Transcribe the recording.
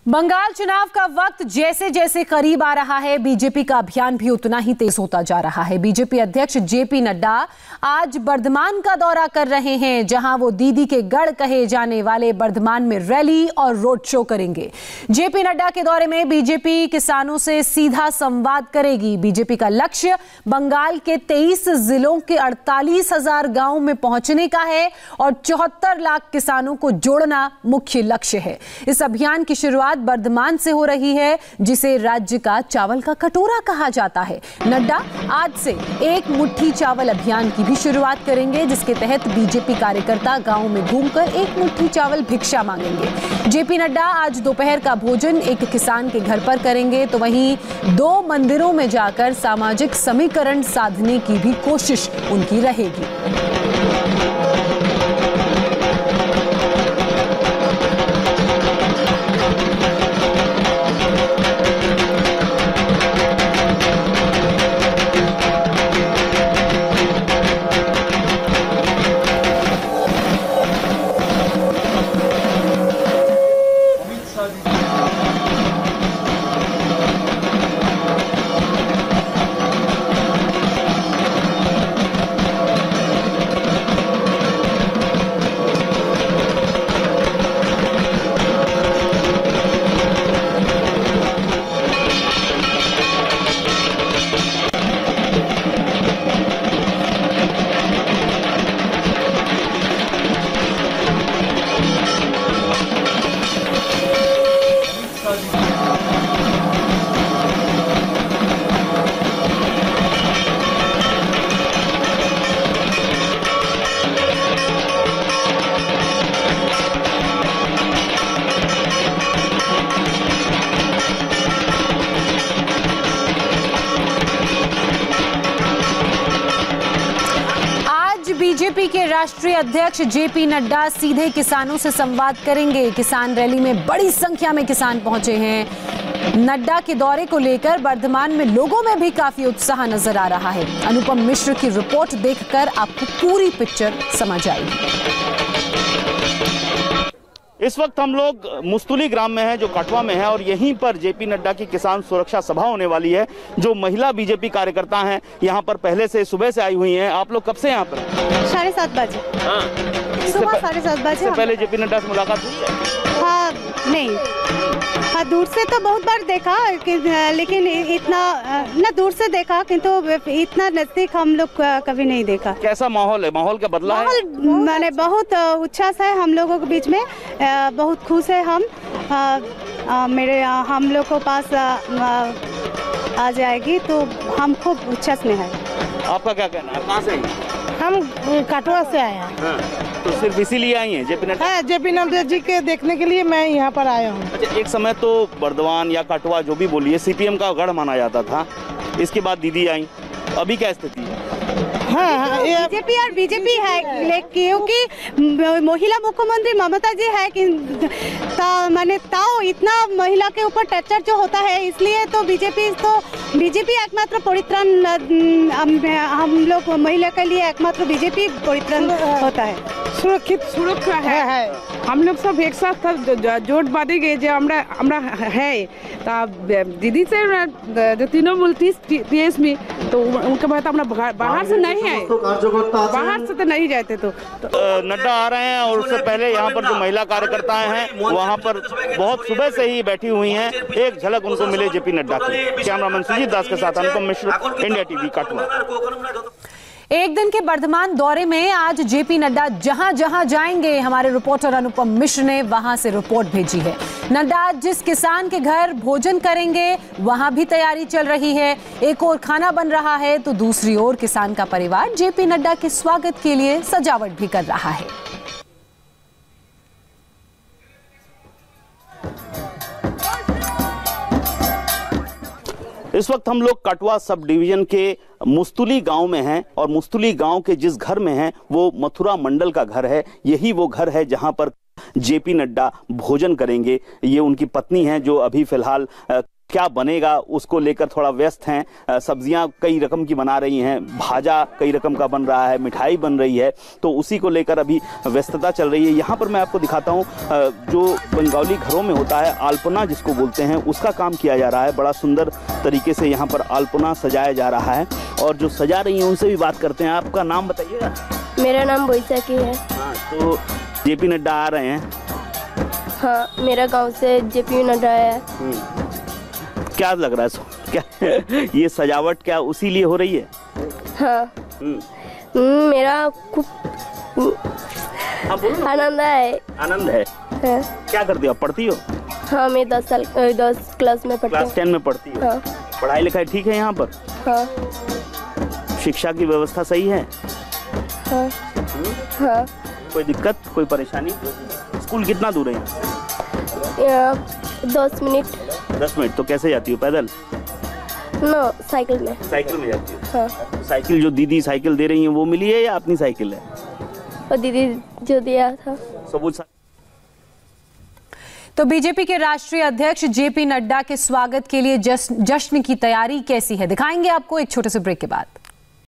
बंगाल चुनाव का वक्त जैसे जैसे करीब आ रहा है, बीजेपी का अभियान भी उतना ही तेज होता जा रहा है। बीजेपी अध्यक्ष जेपी नड्डा आज बर्धमान का दौरा कर रहे हैं, जहां वो दीदी के गढ़ कहे जाने वाले बर्धमान में रैली और रोड शो करेंगे। जेपी नड्डा के दौरे में बीजेपी किसानों से सीधा संवाद करेगी। बीजेपी का लक्ष्य बंगाल के 23 जिलों के 48,000 गांवों में पहुंचने का है और 74 लाख किसानों को जोड़ना मुख्य लक्ष्य है। इस अभियान की शुरुआत बर्धमान से हो रही है, जिसे राज्य का चावल का कटोरा कहा जाता है। नड्डा आज से एक मुट्ठी चावल अभियान की भी शुरुआत करेंगे, जिसके तहत बीजेपी कार्यकर्ता गांव में घूमकर एक मुट्ठी चावल भिक्षा मांगेंगे। जेपी नड्डा आज दोपहर का भोजन एक किसान के घर पर करेंगे, तो वहीं 2 मंदिरों में जाकर सामाजिक समीकरण साधने की भी कोशिश उनकी रहेगी। बीजेपी के राष्ट्रीय अध्यक्ष जेपी नड्डा सीधे किसानों से संवाद करेंगे। किसान रैली में बड़ी संख्या में किसान पहुंचे हैं। नड्डा के दौरे को लेकर बर्धमान में लोगों में भी काफी उत्साह नजर आ रहा है। अनुपम मिश्र की रिपोर्ट देखकर आपको पूरी पिक्चर समझ आएगी। इस वक्त हम लोग मुस्तुली ग्राम में हैं, जो कठवा में है, और यहीं पर जेपी नड्डा की किसान सुरक्षा सभा होने वाली है। जो महिला बीजेपी कार्यकर्ता हैं यहाँ पर पहले से सुबह से आई हुई हैं। आप लोग कब से यहाँ पर? 7:30 बजे। सुबह 7:30 बजे। इससे पहले जेपी नड्डा से मुलाकात हुई है? हाँ, नहीं, हाँ, दूर से तो बहुत बार देखा, लेकिन इतना न दूर से देखा, किंतु इतना नजदीक हम लोग कभी नहीं देखा। कैसा माहौल है? माहौल का बदला है? मैंने बहुत उच्छ्वास है हम लोगों के बीच में, बहुत खुश है हम। हम लोग को पास आ जाएगी तो हम खूब उच्छ्वास में है। आपका क्या कहना है? कहाँ से? हम कठवा से आए हैं। हाँ, तो सिर्फ इसीलिए आई हैं जेपी नड्डा? हाँ, जेपी नड्डा जी के देखने के लिए मैं यहाँ पर आया हूँ। अच्छा, एक समय तो बर्धमान या कठवा जो भी बोलिए सीपीएम का गढ़ माना जाता था, इसके बाद दीदी आई, अभी क्या स्थिति है? हाँ, बीजेपी और बीजेपी है, क्योंकि महिला मुख्यमंत्री ममता जी है कि माने ताओ इतना महिला के ऊपर टर्चर जो होता है, इसलिए तो बीजेपी एकमात्र परित्राण, हम लोग महिला के लिए एकमात्र बीजेपी परित्राण होता है। सुरक्षित सुरक्षा है। हम लोग सब एक साथ जोट बांधे गए जो हमरा है। दीदी से जो तृणमूल टीएस में, तो उनके बाद हमरा बाहर से नहीं है, बाहर से तो नहीं जाते। तो नड्डा आ रहे हैं और उससे पहले यहाँ पर जो महिला कार्यकर्ताएं हैं वहाँ पर बहुत सुबह से ही बैठी हुई हैं। एक झलक उनको मिले जेपी नड्डा की। कैमरामैन सुजीत दास के साथ अनुपम मिश्र, इंडिया टीवी, कठवा। एक दिन के बर्धमान दौरे में आज जेपी नड्डा जहां जहां जाएंगे, हमारे रिपोर्टर अनुपम मिश्र ने वहां से रिपोर्ट भेजी है। नड्डा जिस किसान के घर भोजन करेंगे वहां भी तैयारी चल रही है। एक ओर खाना बन रहा है तो दूसरी ओर किसान का परिवार जेपी नड्डा के स्वागत के लिए सजावट भी कर रहा है। इस वक्त हम लोग कठवा सब डिवीजन के मुस्तुली गांव में हैं और मुस्तुली गांव के जिस घर में हैं वो मथुरा मंडल का घर है। यही वो घर है जहां पर जेपी नड्डा भोजन करेंगे। ये उनकी पत्नी है जो अभी फिलहाल क्या बनेगा उसको लेकर थोड़ा व्यस्त हैं। सब्जियां कई रकम की बना रही हैं, भाजा कई रकम का बन रहा है, मिठाई बन रही है, तो उसी को लेकर अभी व्यस्तता चल रही है। यहाँ पर मैं आपको दिखाता हूँ जो बंगाली घरों में होता है अल्पना जिसको बोलते हैं, उसका काम किया जा रहा है। बड़ा सुंदर तरीके से यहाँ पर अल्पना सजाया जा रहा है और जो सजा रही हैं उनसे भी बात करते हैं। आपका नाम बताइएगा। मेरा नाम बैसाखी है। हाँ, तो जेपी नड्डा आ रहे हैं। हाँ, मेरा गांव से जेपी नड्डा है। क्या लग रहा है क्या ये सजावट क्या उसी लिए हो रही है? हाँ, मेरा खूब आनंद है। आनंद है। हाँ। क्या करती हो आप? पढ़ती हो? हाँ, मैं 10 क्लास में पढ़ती हूँ। क्लास 10 में पढ़ती हो? हाँ। पढ़ाई लिखाई ठीक है यहाँ पर? हाँ। शिक्षा की व्यवस्था सही है? हाँ। हाँ। कोई दिक्कत, कोई परेशानी? स्कूल कितना दूर है? 10 मिनट। 10 मिनट। तो कैसे जाती हो? पैदल? नो, साइकिल में। साइकिल में जाती हो? हाँ। साइकिल जो दीदी साइकिल दे रही है वो मिली है या अपनी साइकिल है? और दीदी जो दिया था। सबूत। तो बीजेपी के राष्ट्रीय अध्यक्ष जेपी नड्डा के स्वागत के लिए जश्न की तैयारी कैसी है, दिखाएंगे आपको एक छोटे से ब्रेक के बाद।